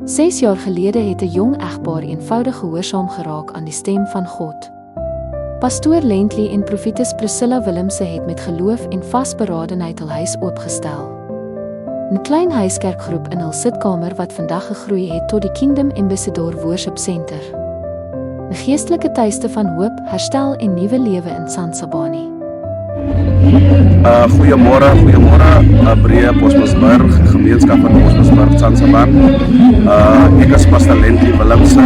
6 jaar gelede het 'n jong egpaar eenvoudig gehoorsaam geraak aan die stem van God. Pastoor Lentley en profetes Priscilla Willemse het met geloof en vasberadenheid hul huis oopgestel. 'n Klein huiskerkgroep in hul sitkamer wat vandag gegroei het tot die Kingdom Ambassador Worship Center. 'n Geestelike tuiste van hoop, herstel en nuwe lewe in Sansabani. Goeiemôre, Breë Bosmasburg, gemeenskap van Bosmasburg, Sansabani. Ek is Pastor Lentley Willemse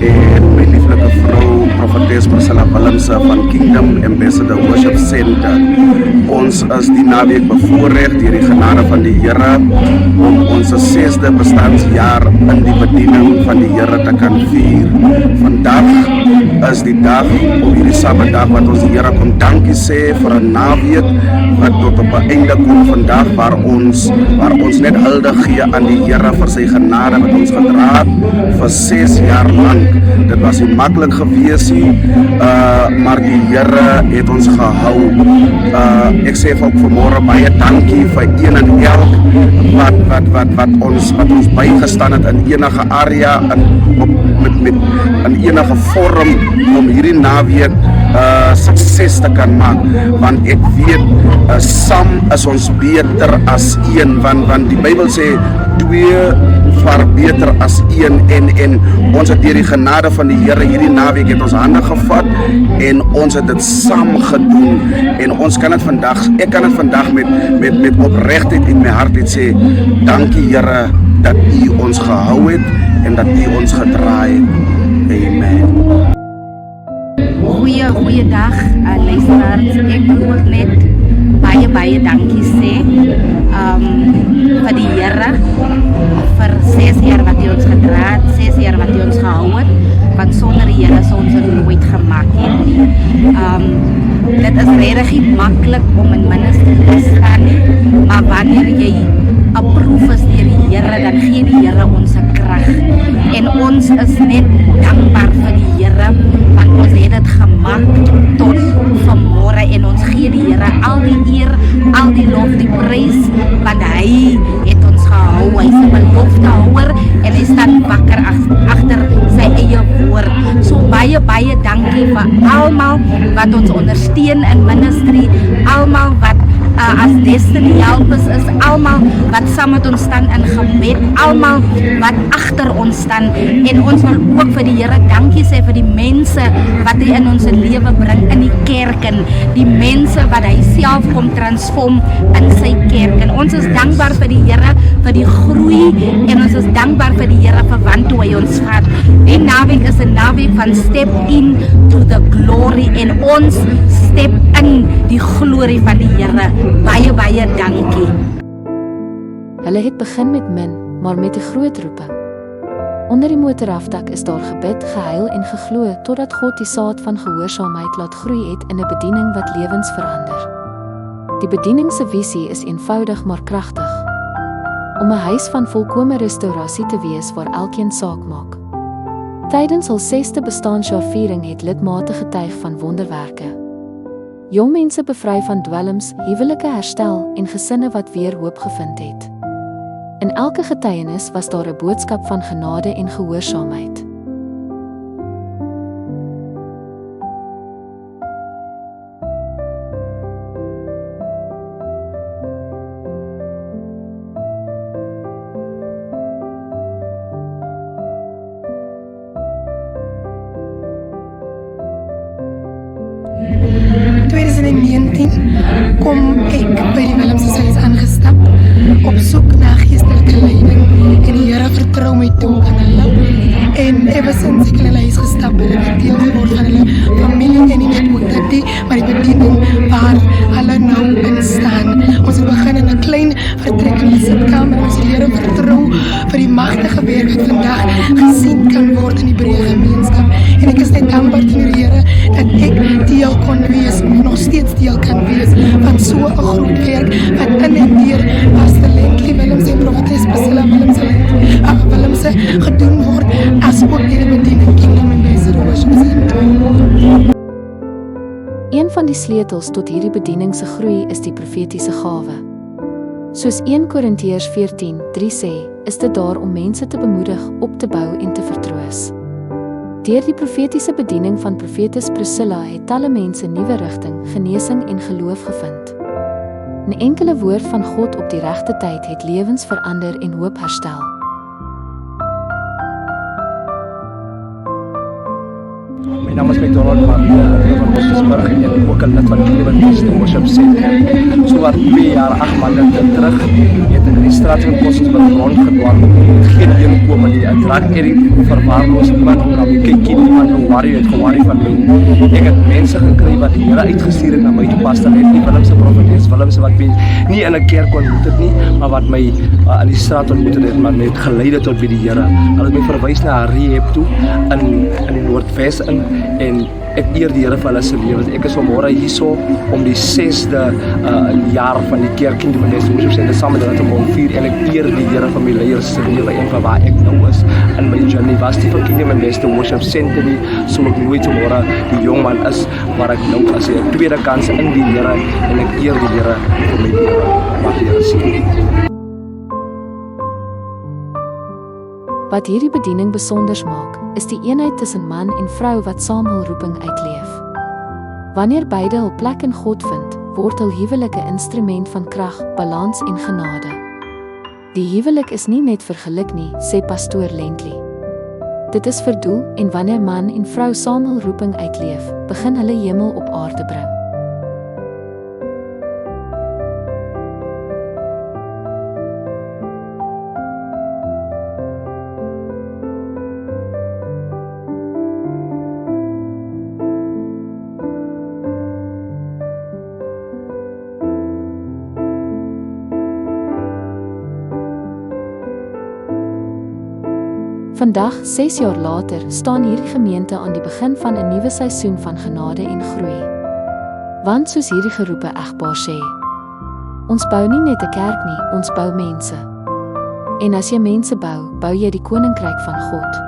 en my lieflike vrou profetes Priscilla Willemse van Kingdom Ambassador Worship Center. Ons is die naweek bevoorreg deur die genade van die Here om ons 6de bestansjaar in die bediening van die Here te kan vier. Vandag is die dag, op hierdie Saterdag, wat ons die Here kom dankie sê vir 'n naweek wat tot op 'n einde kom vandag, waar ons net hulde gee aan die Here vir sy genade wat ons gedra het vir 6 jaar lank. Dit was nie maklik gewees nie, maar die Here het ons gehou. Ek sê ook vanmôre baie dankie vir een en elk wat ons bygestaan het in enige area, in enige vorm om hierdie naweek sukses te kan maak, want ek weet saam is ons beter as een, want die Bybel sê 2 vaar beter as 1 en ons het deur die genade van die Here hierdie naweek het ons hande gevat en ons het dit saam gedoen en ons kan dit vandag, ek kan dit vandag met opregtheid in my hart sê, dankie Here dat U ons gehou het en dat U ons gedra het. Amen. Goeiedag luisteraars, ek wil ook net baie dankie sê vir die Here vir 6 jaar wat hy ons gedra het, 6 jaar wat hy ons gehou het, want sonder die Here sou ons dit nooit gemaak het nie. Dit is regtig nie maklik om in ministry te staan nie, maar wanneer jy approve is deur die Here, dan gee die Here ons krag en ons is net dankbaar vir die Here, want ons het dit gemaak tot vanmôre en ons gee die Here al die eer, al die lof, die prys, want hy het ons gehou, hy is 'n beloftehouer en hy staan wakker agter sy eie woord. So baie dankie vir almal wat ons ondersteun in ministry, almal wat as Destiny Helpers is, almal wat saam met ons staan in gebed, almal wat agter ons staan en ons wil ook vir die Here dankie sê vir die mense wat hy in ons lewe bring in die kerk en die mense wat hy self kom transform in sy kerk en ons is dankbaar vir die Here vir die groei en ons is dankbaar vir die Here vir waartoe hy ons vat. Die naweek is 'n naweek van step in to the glory en ons step in die glorie van die Here. Baie dankie. Hulle het begin met min, maar met 'n groot roeping. Onder die motorafdak is daar gebid, gehuil en geglo totdat God die saad van gehoorsaamheid laat groei het in 'n bediening wat lewens verander. Die bediening se visie is eenvoudig maar kragtig. Om 'n huis van volkomme restaurasie te wees waar elkeen saak maak. Tydens hul 6de bestaanjaarviering het lidmate getuig van wonderwerke. Jong mense bevry van dwelms, huwelike herstel en gesinne wat weer hoop gevind het. In elke getuienis was daar 'n boodskap van genade en gehoorsaamheid. In 2019 kom ek by die Willemse huis aangestap op soek na geestelike leiding en die Here vertrou my toe aan hulle en ever since ek in hulle huis gestap het, ek deel geword van hulle familie en nie net ook dit, maar die bediening waar hulle nou in staan. Ons het begin in 'n klein vertrek in die sitkamer en ons die Here vertrou vir die magtige werk wat vandag gesien kan word in die breë gemeenskap en ek is net dankbaar teenoor die Here dat ek deel kon wees, nog steeds deel kan wees van so 'n groot werk wat in en deur Pastor Lentley Willemse en profetes Priscilla Willemse gedoen word as ook deur die bediening Kingdom Ambassador Worship Center. Een van die sleutels tot hierdie bediening se groei is die profetiese gawe. Soos 1 Korintiërs 14:3 sê, is dit daar om mense te bemoedig, op te bou en te vertroos. Deur die profetiese bediening van profetes Priscilla het talle mense nuwe rigting, genesing en geloof gevind. 'n Enkele woord van God op die regte tyd het lewens verander en hoop herstel. My naam is McDonald Marie van Bosjesburg en ook 'n lid van Cleveland Worship Center. So wat 2 jaar, 8 maande terug het ek in die straat van Bosjesburg rondgedwaal. Geen een kom nie. Ek raak hierdie verwaarloos iemand om na my kyk iemand om worry het geworry van my. Ek het mense gekry wat die Here uitgestuur het na my toe pastor het, die Willemse profetes, Willemse wat my nie in 'n kerk kon ontmoet het nie, maar wat my in die straat ontmoet het, maar net gelei het tot by die Here. Hulle het my verwys na 'n rehab toe in die Noordwes in. En ek eer die Here vir hulle se lewens. Ek is vanmôre hierso om die 6de jaar van die kerk Kingdom Worship Center saam met hulle te kom vier en ek eer die Here vir my leiers se lewe en vir waar ek nou is in my journey. Was die van Kingdom Worship Center nie, sou ek nooit vanmôre die jong man is waar ek nou is. 'n tweede kans in die Here en ek eer die Here vir my lewe. Mag die Here seën. Wat hierdie bediening besonders maak, is die eenheid tussen man en vrou wat saam hul roeping uitleef. Wanneer beide hul plek in God vind, word hul huwelik 'n instrument van krag, balans en genade. Die huwelik is nie net vir geluk nie, sê pastoor Lently. Dit is vir doel en wanneer man en vrou saam hul roeping uitleef, begin hulle hemel op aarde bring. Vandag, 6 jaar later, staan hierdie gemeente aan die begin van 'n nuwe seisoen van genade en groei. Want soos hierdie geroepe egpaar sê, ons bou nie net 'n kerk nie, ons bou mense. En as jy mense bou, bou jy die koninkryk van God.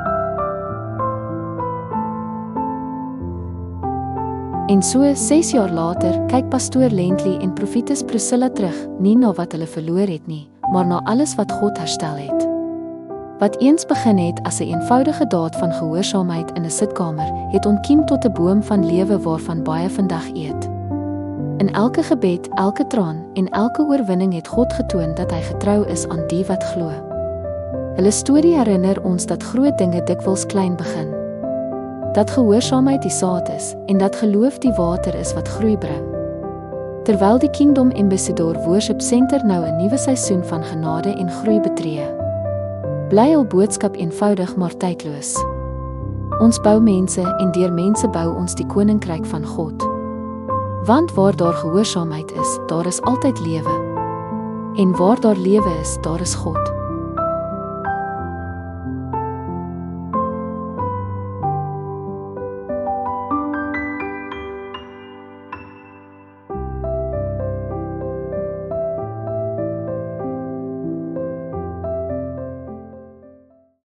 En so, 6 jaar later, kyk pastoor Lently en profetes Priscilla terug, nie na wat hulle verloor het nie, maar na alles wat God herstel het. Wat eens begin het as 'n eenvoudige daad van gehoorsaamheid in 'n sitkamer, het ontkiem tot 'n boom van lewe waarvan baie vandag eet. In elke gebed, elke traan en elke oorwinning het God getoon dat hy getrou is aan die wat glo. Hulle storie herinner ons dat groot dinge dikwels klein begin. Dat gehoorsaamheid die saad is en dat geloof die water is wat groei bring. Terwyl die Kingdom Ambassador Worship Center nou 'n nuwe seisoen van genade en groei betree, bly hul boodskap eenvoudig maar tydloos. Ons bou mense en deur mense bou ons die koninkryk van God. Want waar daar gehoorsaamheid is, daar is altyd lewe. En waar daar lewe is, daar is God.